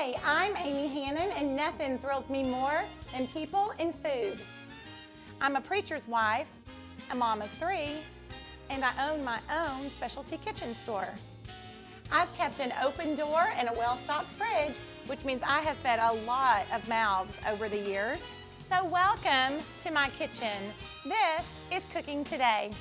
Hi, I'm Amy Hannon, and nothing thrills me more than people and food. I'm a preacher's wife, a mom of 3, and I own my own specialty kitchen store. I've kept an open door and a well-stocked fridge, which means I have fed a lot of mouths over the years. So welcome to my kitchen. This is Cooking Today.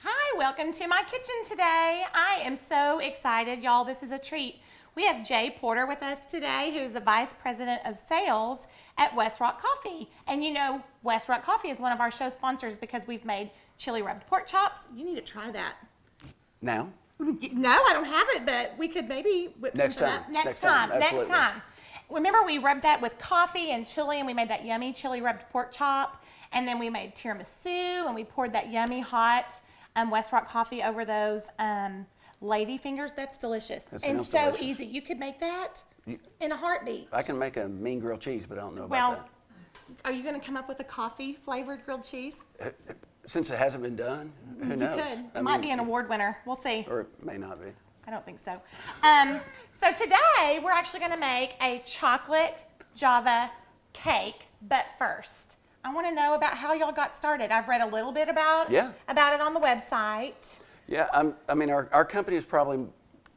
Hi, welcome to my kitchen today. I am so excited, y'all. This is a treat. We have Jay Porter with us today, who's the Vice President of Sales at Westrock Coffee. And you know, Westrock Coffee is one of our show sponsors because we've made chili rubbed pork chops. You need to try that. Now? No, I don't have it, but we could maybe whip something up. Next time. Remember, we rubbed that with coffee and chili, and we made that yummy chili rubbed pork chop. And then we made tiramisu, and we poured that yummy hot Westrock coffee over those lady fingers. That's delicious. And so delicious. Easy. You could make that in a heartbeat. I can make a mean grilled cheese, but I don't know about that. Are you going to come up with a coffee flavored grilled cheese? Since it hasn't been done, who knows? You could. It might be an award winner. We'll see. Or it may not be. I don't think so. So today we're actually going to make a chocolate Java cake. But first, I want to know about how y'all got started. I've read a little bit about it on the website. Yeah, I mean, our company is probably,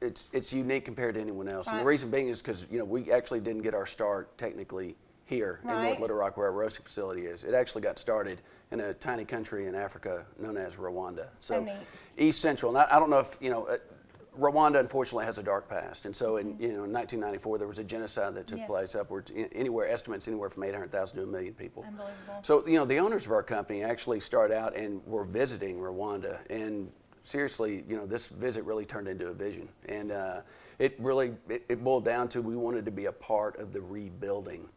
it's unique compared to anyone else. Right. And the reason being is because, you know, we actually didn't get our start technically here in North Little Rock, where our roasting facility is. It actually got started in a tiny country in Africa known as Rwanda. So neat. East Central. And I don't know if, you know, Rwanda unfortunately has a dark past. And so in 1994, there was a genocide that took place upwards, estimates anywhere from 800,000 to 1 million people. Unbelievable. So, you know, the owners of our company actually started out and were visiting Rwanda. And seriously, you know, this visit really turned into a vision. And it boiled down to we wanted to be a part of the rebuilding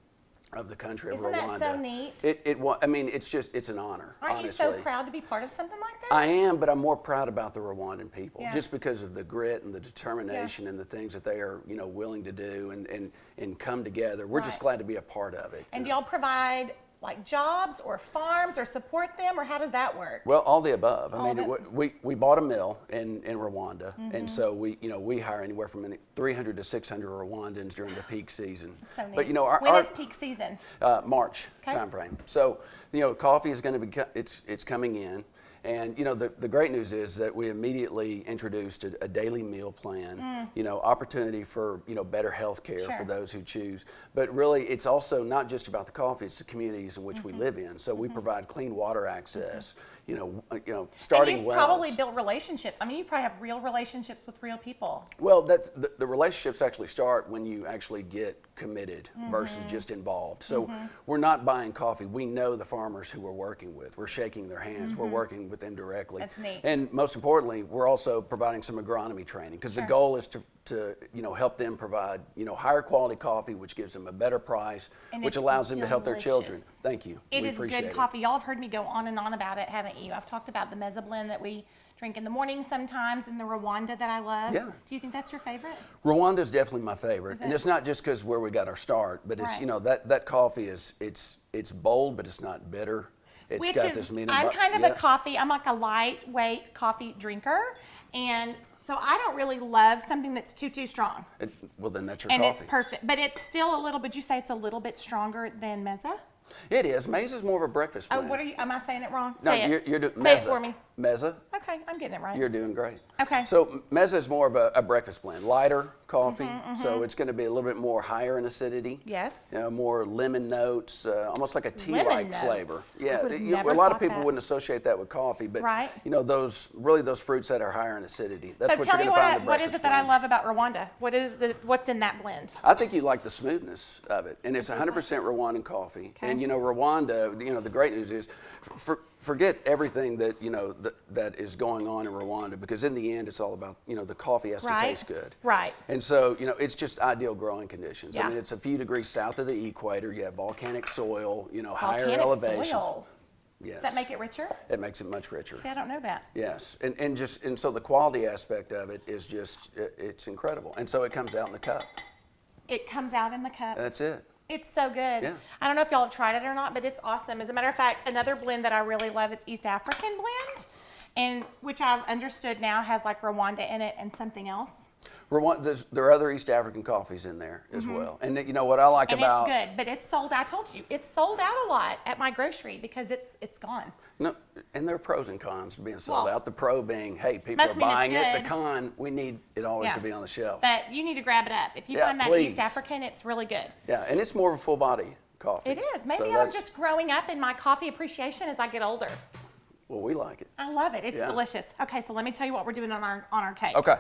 of the country of Rwanda. Isn't that so neat? I mean, it's an honor. Aren't honestly. you so proud to be part of something like that? I am, but I'm more proud about the Rwandan people, just because of the grit and the determination and the things that they are, you know, willing to do and come together. We're just glad to be a part of it. And do y'all provide like jobs or farms or support them, or how does that work? Well, all the above. I mean, we bought a mill in Rwanda, and so we hire anywhere from 300 to 600 Rwandans during the peak season. So neat. But you know, when is peak season? March timeframe. So you know, coffee is going to be it's coming in. And you know, the great news is that we immediately introduced a daily meal plan, you know, opportunity for, you know, better health care for those who choose. But really, it's also not just about the coffee, it's the communities in which we live in. So we provide clean water access, you know, starting and wells. you've probably built relationships. I mean, you probably have real relationships with real people. Well, the relationships actually start when you actually get committed versus just involved. So we're not buying coffee. We know the farmers who we're working with. We're shaking their hands. We're working with them directly. That's neat. And most importantly, we're also providing some agronomy training because the goal is to you know, help them provide, you know, higher quality coffee, which gives them a better price, which allows them to help their children. Thank you. It is good coffee. Y'all have heard me go on and on about it, haven't you? I've talked about the meza blend that we drink in the morning sometimes, and the Rwanda that I love. Yeah. Do you think that's your favorite? Rwanda is definitely my favorite, and it's not just because where we got our start, but it's you know, that coffee is it's bold, but it's not bitter. It's got this meaning. I'm kind of a coffee. I'm like a lightweight coffee drinker, and so I don't really love something that's too strong. Well, then that's your coffee. And it's perfect, but it's still a little. Would you say it's a little bit stronger than meza? It is. Meza is more of a breakfast blend. Oh, what are you? Am I saying it wrong? No, you're doing meza. Say it for me. Meza. Okay, I'm getting it right. You're doing great. Okay. So meza is more of a breakfast blend, lighter coffee. So it's going to be a little bit more higher in acidity. Yes. You know, more lemon notes, almost like a tea-like flavor. Yeah. A lot of people wouldn't associate that with coffee, but you know, those fruits that are higher in acidity. That's what you're going to find in the breakfast blend. So tell me what is it that I love about Rwanda? What's in that blend? I think you like the smoothness of it, and it's 100% Rwandan coffee. And you know, Rwanda. You know, the great news is, forget everything that you know that is going on in Rwanda, because in the end, it's all about, you know, the coffee has to taste good. Right. And so, you know, it's just ideal growing conditions. I mean, it's a few degrees south of the equator. You have volcanic soil. You know, higher elevations. Soil. Yes. Does that make it richer? It makes it much richer. See, I don't know that. Yes, and so the quality aspect of it is just it's incredible, and so it comes out in the cup. It comes out in the cup. That's it. It's so good. Yeah. I don't know if y'all have tried it or not, but it's awesome. As a matter of fact, another blend that I really love is East African blend. and which I've understood now has like Rwanda in it and something else. There are other East African coffees in there as well. And you know what I like about... And it's good, but it's sold, I told you, it's sold out a lot at my grocery because it's gone. No, and there are pros and cons to being sold out. The pro being, hey, people must are mean it's buying it. good. The con, we need it always to be on the shelf. But you need to grab it up. If you find that East African, it's really good. Yeah, and it's more of a full body coffee. It is. Maybe I'm just growing up in my coffee appreciation as I get older. Well, we like it. I love it. It's delicious. Okay, so let me tell you what we're doing on our cake. Okay.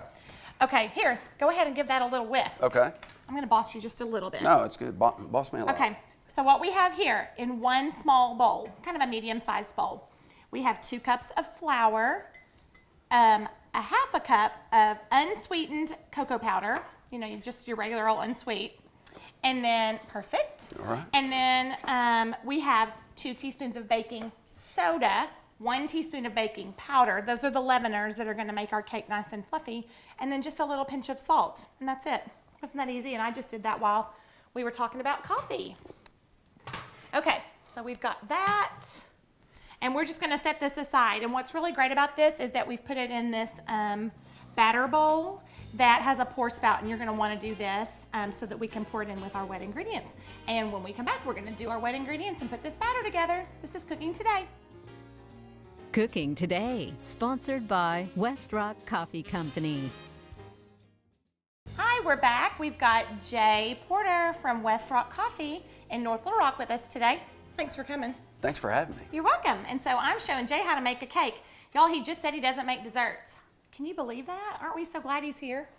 Okay, here, go ahead and give that a little whisk. Okay. I'm gonna boss you just a little bit. No, it's good. Boss me a lot. Okay, so what we have here in one small bowl, kind of a medium-sized bowl, we have 2 cups of flour, a half a cup of unsweetened cocoa powder, you know, just your regular old unsweet, and then, perfect. All right. And then we have 2 teaspoons of baking soda, 1 teaspoon of baking powder. Those are the leaveners that are gonna make our cake nice and fluffy. And then just a little pinch of salt, and that's it. Wasn't that easy? And I just did that while we were talking about coffee. Okay, so we've got that. And we're just gonna set this aside. And what's really great about this is that we've put it in this batter bowl that has a pour spout, and you're gonna wanna do this so that we can pour it in with our wet ingredients. And when we come back, we're gonna do our wet ingredients and put this batter together. This is Cooking Today. Cooking Today, sponsored by Westrock Coffee Company. Hi, we're back. We've got Jay Porter from Westrock Coffee in North Little Rock with us today. Thanks for coming. Thanks for having me. You're welcome. And so I'm showing Jay how to make a cake. Y'all, he just said he doesn't make desserts. Can you believe that? Aren't we so glad he's here?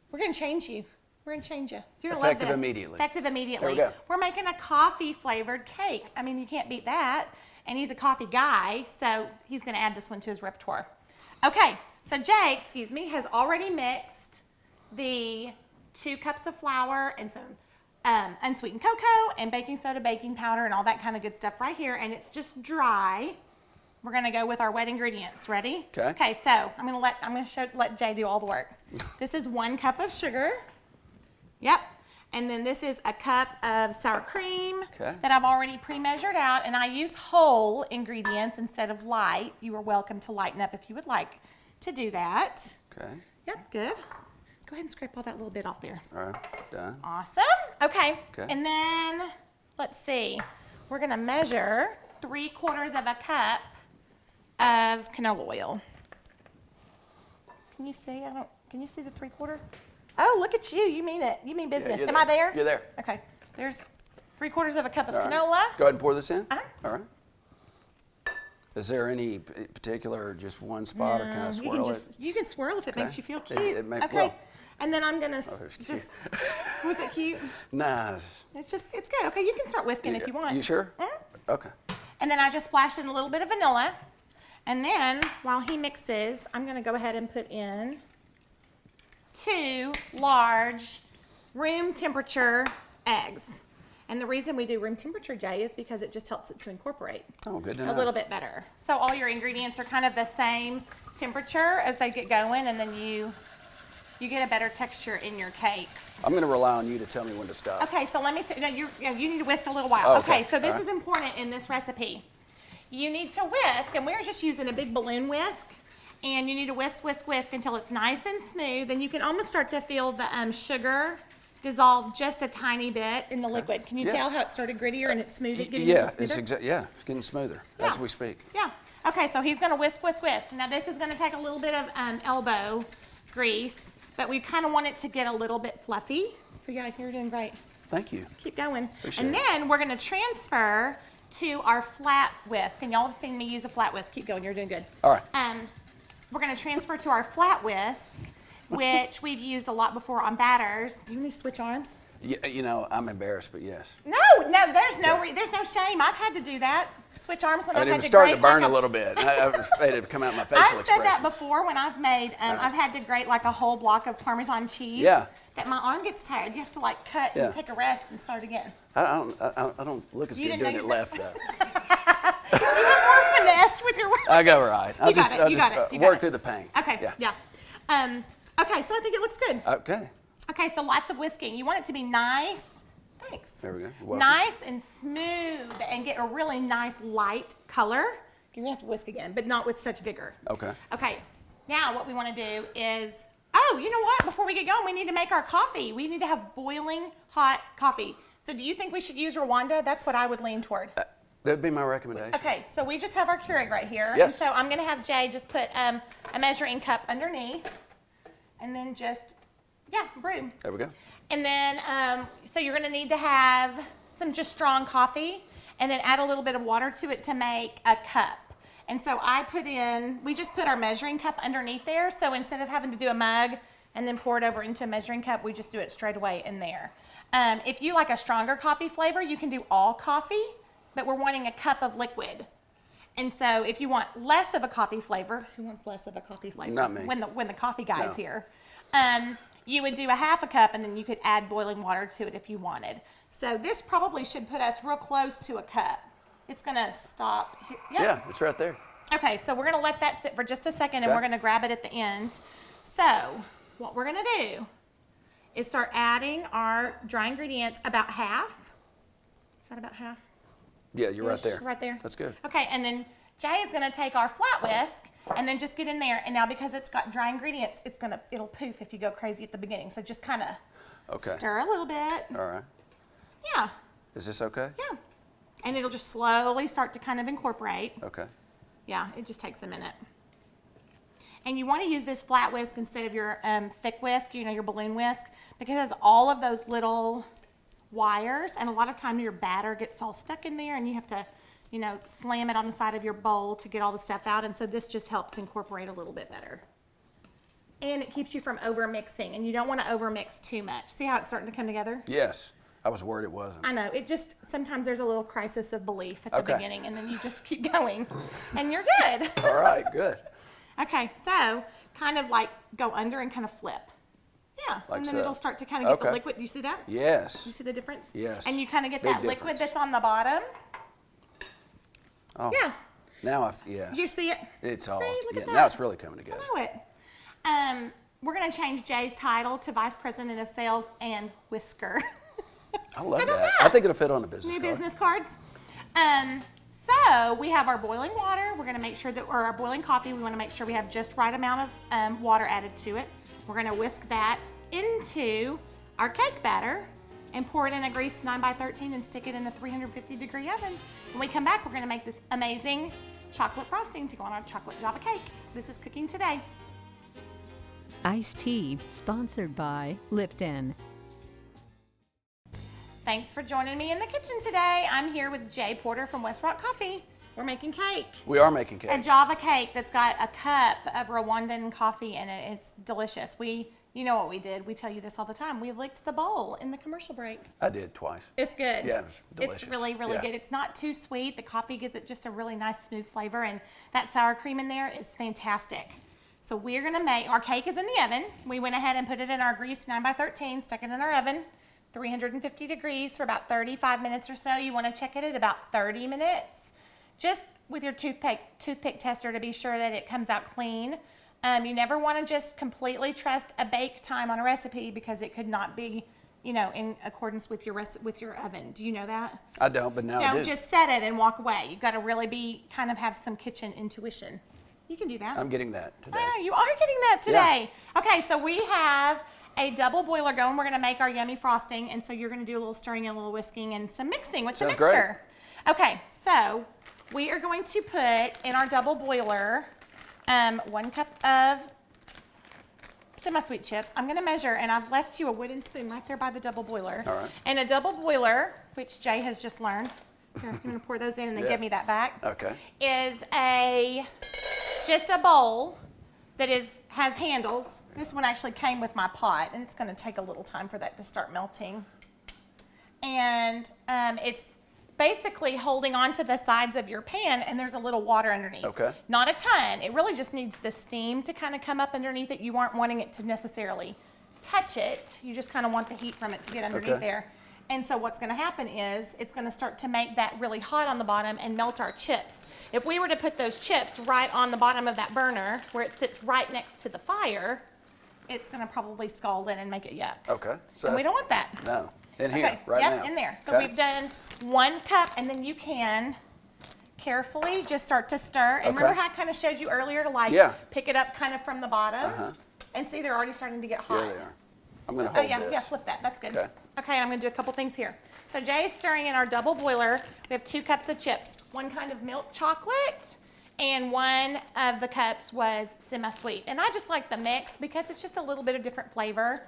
We're gonna change you. We're gonna change you. You're gonna love this. Effective immediately. Effective immediately. There we go. We're making a coffee flavored cake. I mean, you can't beat that. And he's a coffee guy, so he's gonna add this one to his repertoire. Okay, so Jay, excuse me, has already mixed the 2 cups of flour and some unsweetened cocoa and baking soda, baking powder, and all that kind of good stuff right here, and it's just dry. We're gonna go with our wet ingredients. Ready? Okay. Okay, so I'm gonna let Jay do all the work. This is 1 cup of sugar. Yep. And then this is a cup of sour cream that I've already pre-measured out, and I use whole ingredients instead of light. You are welcome to lighten up if you would like to do that. Okay. Yep, good. Go ahead and scrape all that little bit off there. All right, done. Awesome. Okay. And then, let's see. We're gonna measure 3/4 of a cup of canola oil. Can you see? Can you see the 3/4? Oh, look at you. You mean it. You mean business. Am I there? You're there. Okay. There's 3/4 of a cup of canola. Go ahead and pour this in. Uh-huh. All right. Is there any particular, just one spot, or can I swirl it? You can swirl if it makes you feel cute. Okay. Well, and then I'm gonna it's just. cute. Was it cute? Nah. It's good. Okay, you can start whisking if you want. You sure? Mm-hmm. Okay. And then I just splash in a little bit of vanilla, and then while he mixes, I'm gonna go ahead and put in 2 large room temperature eggs. And the reason we do room temperature, Jay, is because it just helps it to incorporate a little bit better. So all your ingredients are kind of the same temperature as they get going, and then you get a better texture in your cakes. I'm going to rely on you to tell me when to stop. Okay, so let me you need to whisk a little while. Oh, okay, so this is important in this recipe. You need to whisk, and we're just using a big balloon whisk. And you need to whisk, whisk, whisk until it's nice and smooth. And you can almost start to feel the sugar dissolve just a tiny bit in the liquid. Can you tell how it started grittier and it's smooth? It's getting smoother as we speak. Yeah. Okay, so he's gonna whisk, whisk, whisk. Now this is gonna take a little bit of elbow grease, but we kind of want it to get a little bit fluffy. So yeah, you're doing great. Thank you. Keep going. Appreciate and then we're gonna transfer to our flat whisk. And y'all have seen me use a flat whisk. Keep going, you're doing good. All right. We're gonna transfer to our flat whisk, which we've used a lot before on batters. Do you need to switch arms? Yeah, you know, I'm embarrassed, but yes. No, there's no shame. I've had to do that. Switch arms when I've had to grate. It was starting to burn a little bit. I was afraid it would come out in my facial expressions. I've said that before when I've made, I've had to grate like a whole block of Parmesan cheese. Yeah. That my arm gets tired. You have to like cut and take a rest and start again. I don't look as good doing it left though. You have more finesse with your work. I go right. I'll just work through the pain. Okay. Yeah. Okay, so I think it looks good. Okay. Okay, so lots of whisking. You want it to be nice. Thanks. There we go. Nice and smooth and get a really nice light color You're gonna have to whisk again, but not with such vigor. Okay. Okay, now what we wanna do is, oh, you know what? Before we get going, we need to make our coffee. We need to have boiling hot coffee. So do you think we should use Rwanda? That's what I would lean toward. That'd be my recommendation. Okay, so we just have our Keurig right here. Yes. And so I'm gonna have Jay just put a measuring cup underneath and then just, yeah, brew. There we go. And then, so you're gonna need to have some just strong coffee and then add a little bit of water to it to make a cup. And so we just put our measuring cup underneath there. So instead of having to do a mug and then pour it over into a measuring cup, we just do it straight away in there. If you like a stronger coffee flavor, you can do all coffee, but we're wanting a cup of liquid. And so if you want less of a coffee flavor, who wants less of a coffee flavor? Not me. When the coffee guy's No. here. You would do a half a cup and then you could add boiling water to it if you wanted. So this probably should put us real close to a cup. It's gonna stop here. Yep. Yeah, it's right there. Okay, so we're gonna let that sit for just a second and Okay. we're gonna grab it at the end. So what we're gonna do is start adding our dry ingredients about half. Is that about half? Yeah, you're right there. Right there. That's good. Okay, and then Jay is gonna take our flat whisk and then just get in there. And now because it's got dry ingredients, it'll poof if you go crazy at the beginning. So just kind of stir a little bit. All right. Yeah, Is this okay? yeah. And it'll just slowly start to kind of incorporate. Okay. Yeah, it just takes a minute. And you want to use this flat whisk instead of your thick whisk, your balloon whisk, because it has all of those little wires, and a lot of time your batter gets all stuck in there and you have to, slam it on the side of your bowl to get all the stuff out, and so this just helps incorporate a little bit better. And it keeps you from over-mixing, and you don't want to over-mix too much. See how it's starting to come together? Yes. I was worried it wasn't. I know, sometimes there's a little crisis of belief at the beginning, and then you just keep going, and you're good. All right, good. Okay, so kind of like go under and kind of flip. Yeah, Like and then so. it'll start to kind of get the Okay. liquid. Do you see that? Yes. You see the difference? Yes. And you kind of get Big that liquid difference. that's on the bottom. Oh. Yes. Now yes. You see it? It's all. See, look yeah. at that. Now it's really coming together. I know it. We're going to change Jay's title to Vice President of Sales and Whisker. I love How about that. that? I think it'll fit on a business New card. business cards. So we have our boiling water. We're going to make sure or our boiling coffee, we want to make sure we have just right amount of water added to it. We're going to whisk that into our cake batter and pour it in a greased 9x13 and stick it in a 350-degree oven. When we come back, we're going to make this amazing chocolate frosting to go on our chocolate Java cake. This is Cooking Today. Iced tea, sponsored by Lipton. Thanks for joining me in the kitchen today. I'm here with Jay Porter from Westrock Coffee. We're making cake. We are making cake. A Java cake that's got a cup of Rwandan coffee in it. It's delicious. You know what we did. We tell you this all the time. We licked the bowl in the commercial break. I did twice. It's good. Yeah, it was delicious. It's really, really Yeah. good. It's not too sweet. The coffee gives it just a really nice smooth flavor, and that sour cream in there is fantastic. So we're gonna make, our cake is in the oven. We went ahead and put it in our greased 9x13, stuck it in our oven, 350 degrees for about 35 minutes or so. You wanna check it at about 30 minutes. Just with your toothpick tester to be sure that it comes out clean. You never want to just completely trust a bake time on a recipe because it could not be, in accordance with your oven. Do you know that? I don't, but now I do. Don't just set it and walk away. You've got to really have some kitchen intuition. You can do that. I'm getting that today. I know, you are getting that today. Yeah. Okay, so we have a double boiler going. We're going to make our yummy frosting, and so you're going to do a little stirring and a little whisking and some mixing with the Sounds mixer. Great. Okay, so we are going to put in our double boiler 1 cup of semi-sweet chips. I'm going to measure, and I've left you a wooden spoon right there by the double boiler. All right. And a double boiler, which Jay has just learned, here, I'm going to pour those in and then give me that back. Okay. Is just a bowl that has handles. This one actually came with my pot, and it's going to take a little time for that to start melting. And it's basically holding onto the sides of your pan, and there's a little water underneath. Okay. Not a ton. It really just needs the steam to kind of come up underneath it. You aren't wanting it to necessarily touch it. You just kind of want the heat from it to get underneath there. And so what's going to happen is it's going to start to make that really hot on the bottom and melt our chips. If we were to put those chips right on the bottom of that burner where it sits right next to the fire, it's going to probably scald in and make it yuck. Okay. So And we don't want that. No. In here, Okay, right yep, now. in there. So we've done 1 cup, and then you can carefully just start to stir. And Okay. remember how I kind of showed you earlier to like Yeah. pick it up kind of from the bottom? And see, they're already starting to get hot. Here they are. I'm going to Oh hold yeah, this. yeah, flip that. That's good. Okay. Okay, and I'm going to do a couple things here. So Jay's stirring in our double boiler. We have 2 cups of chips. 1 kind of milk chocolate, and 1 of the cups was semi-sweet. And I just like the mix because it's just a little bit of different flavor.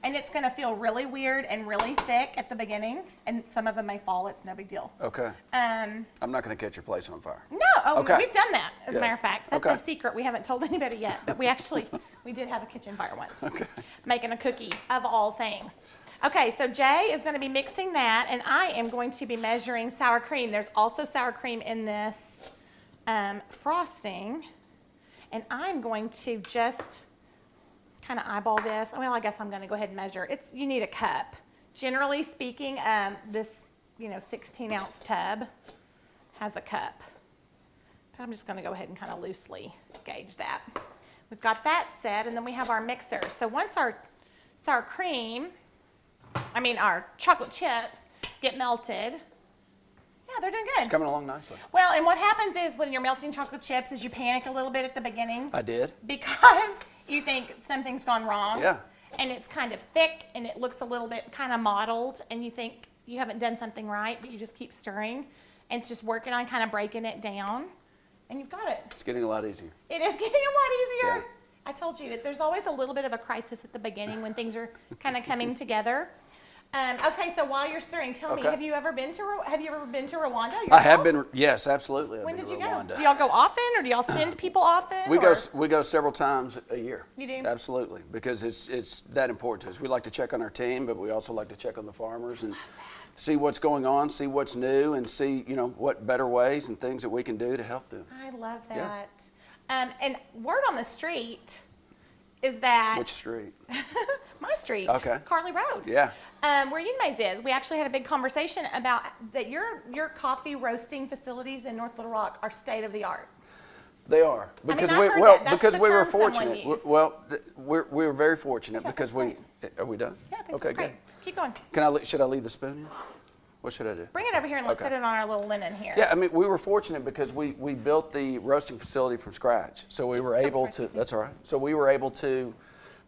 And it's going to feel really weird and really thick at the beginning. And some of them may fall. It's no big deal. Okay. I'm not going to catch your place on fire. No, Okay. we've done that, as a Yeah. matter of fact. That's Okay. a secret we haven't told anybody yet, but we did have a kitchen fire once. Okay. Making a cookie, of all things. Okay, so Jay is going to be mixing that, and I am going to be measuring sour cream. There's also sour cream in this frosting, and I'm going to just kind of eyeball this. Well, I guess I'm going to go ahead and measure. You need a cup. Generally speaking, this 16-ounce tub has a cup. But I'm just going to go ahead and kind of loosely gauge that. We've got that set, and then we have our mixer. So once our sour cream, our chocolate chips get melted, yeah, they're doing good. It's coming along nicely. Well, and what happens is when you're melting chocolate chips is you panic a little bit at the beginning. I did. Because you think something's gone wrong. Yeah. And it's kind of thick and it looks a little bit kind of mottled and you think you haven't done something right, but you just keep stirring. And it's just working on kind of breaking it down. And you've got it. It's getting a lot easier. It is getting a lot easier. Yeah. I told you, there's always a little bit of a crisis at the beginning when things are kind of coming together. Okay, so while you're stirring, tell me, have you ever been to Rwanda yourself? I have been, yes, absolutely. When did you Rwanda. go? Do y'all go often, or do y'all send people often? We go several times a year. You do? Absolutely, because it's that important to us. We like to check on our team, but we also like to check on the farmers and see what's going on, see what's new, and see what better ways and things that we can do to help them. I love that. Yeah. And word on the street is that Which street? my street, Okay. Carly Road. Yeah. Where Yinmei's is. We actually had a big conversation about that your coffee roasting facilities in North Little Rock are state of the art. They are because I've heard that. That's because the we were term someone fortunate. used. We were very fortunate because that's are we done? Yeah, I think okay, that's great. good. Keep going. Should I leave the spoon in? What should I do? Bring it over here and let's Okay. set it on our little linen here. Yeah, we were fortunate because we built the roasting facility from scratch. So we were able to, that's all right. So we were able to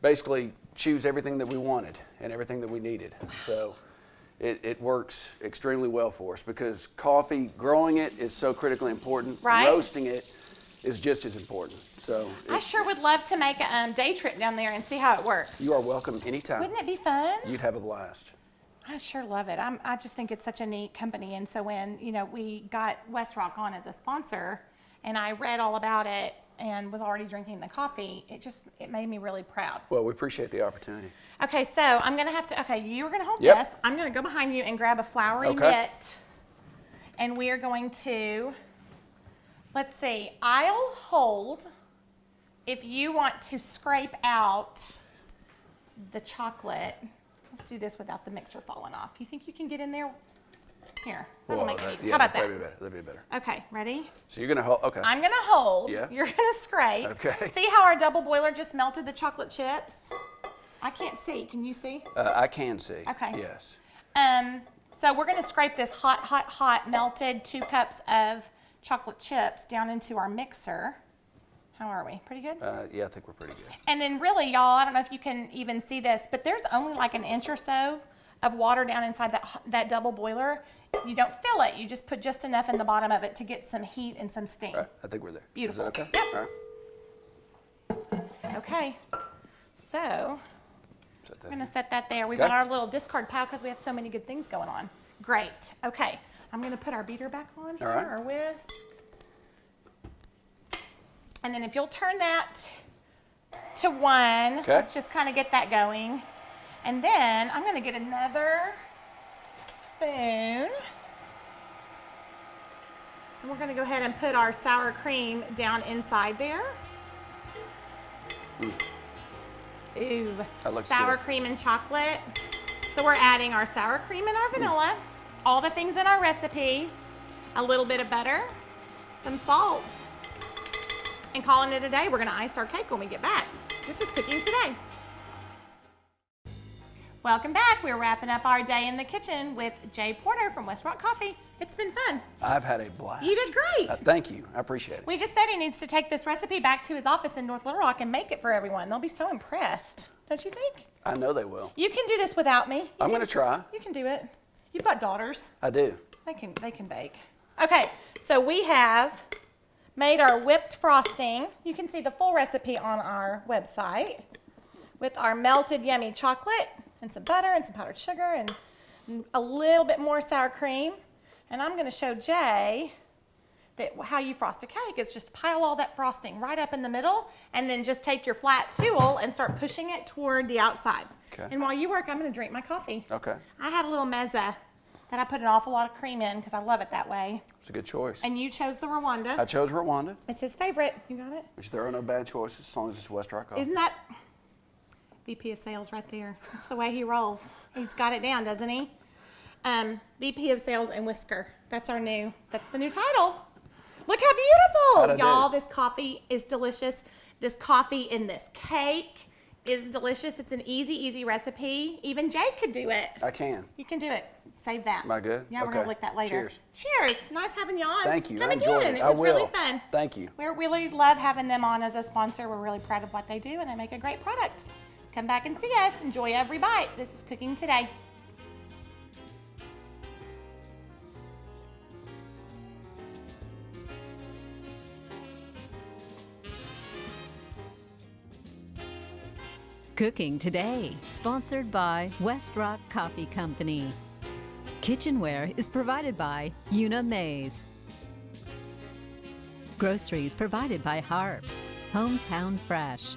basically choose everything that we wanted and everything that we needed. So it works extremely well for us because coffee, growing it is so critically important. Right. Roasting it is just as important. So I sure would love to make a day trip down there and see how it works. you are welcome anytime. Wouldn't it be fun? You'd have a blast. I sure love it. I just think it's such a neat company. And so when, we got Westrock on as a sponsor and I read all about it and was already drinking the coffee, it made me really proud. Well, we appreciate the opportunity. Okay, so I'm going to have to, you're going to hold Yep. this. I'm going to go behind you and grab a floury Okay. mitt. And we are going to, let's see, I'll hold if you want to scrape out the chocolate. Let's do this without the mixer falling off. You think you can get in there? Here, that'll make it easy. How about that? That'd be better. Okay, ready? So you're gonna hold. Okay. I'm gonna hold. Yeah. You're gonna scrape. Okay. See how our double boiler just melted the chocolate chips? I can't see. Can you see? I can see. Okay. Yes. So we're gonna scrape this hot melted 2 cups of chocolate chips down into our mixer. How are we? Pretty good? Yeah, I think we're pretty good. And then really, y'all, I don't know if you can even see this, but there's only like an inch or so of water down inside that double boiler. You don't fill it. You just put just enough in the bottom of it to get some heat and some steam. All right, I think we're there. Beautiful. Is that okay? Yep. All right. Okay. So Set that we're going in. to set that there. We've Okay. got our little discard pile because we have so many good things going on. Great. Okay. I'm going to put our beater back on here, All right. our whisk. And then if you'll turn that to 1, Okay. let's just kind of get that going. And then I'm going to get another spoon. And we're going to go ahead and put our sour cream down inside there. Ooh, That looks sour good. cream and chocolate. So we're adding our sour cream and our vanilla, all the things in our recipe, a little bit of butter, some salt, and calling it a day. We're gonna ice our cake when we get back. This is cooking today. Welcome back. We're wrapping up our day in the kitchen with Jay Porter from Westrock Coffee. It's been fun. I've had a blast. You did great. Thank you. I appreciate it. We just said he needs to take this recipe back to his office in North Little Rock and make it for everyone. They'll be so impressed, don't you think? I know they will. You can do this without me. I'm going to try. You can do it. You've got daughters. I do. They can bake. Okay, so we have made our whipped frosting. You can see the full recipe on our website with our melted yummy chocolate and some butter and some powdered sugar and a little bit more sour cream. And I'm going to show Jay that how you frost a cake is just pile all that frosting right up in the middle and then just take your flat tool and start pushing it toward the outsides. Okay. And while you work, I'm going to drink my coffee. Okay. I had a little mezza that I put an awful lot of cream in because I love it that way. It's a good choice. And you chose the Rwanda. I chose Rwanda, It's his favorite. You got it? which there are no bad choices as long as it's Westrock Coffee. Isn't that VP of Sales right there? That's the way he rolls. He's got it down, doesn't he? VP of Sales and Whisker. That's the new title. Look how How'd I beautiful. do? Y'all, this coffee is delicious. This coffee in this cake is delicious. It's an easy recipe. Even Jay could do it. I can. You can do it. Save that. Am I good? Yeah, we're Okay. going to lick that later. Cheers. Cheers. Nice having you on. Thank you. Come I enjoyed again. it. It was I will. really fun. Thank you. We really love having them on as a sponsor. We're really proud of what they do, and they make a great product. Come back and see us. Enjoy every bite. This is Cooking Today. Cooking Today, sponsored by Westrock Coffee Company. Kitchenware is provided by Una Mays. Groceries provided by Harps, Hometown Fresh.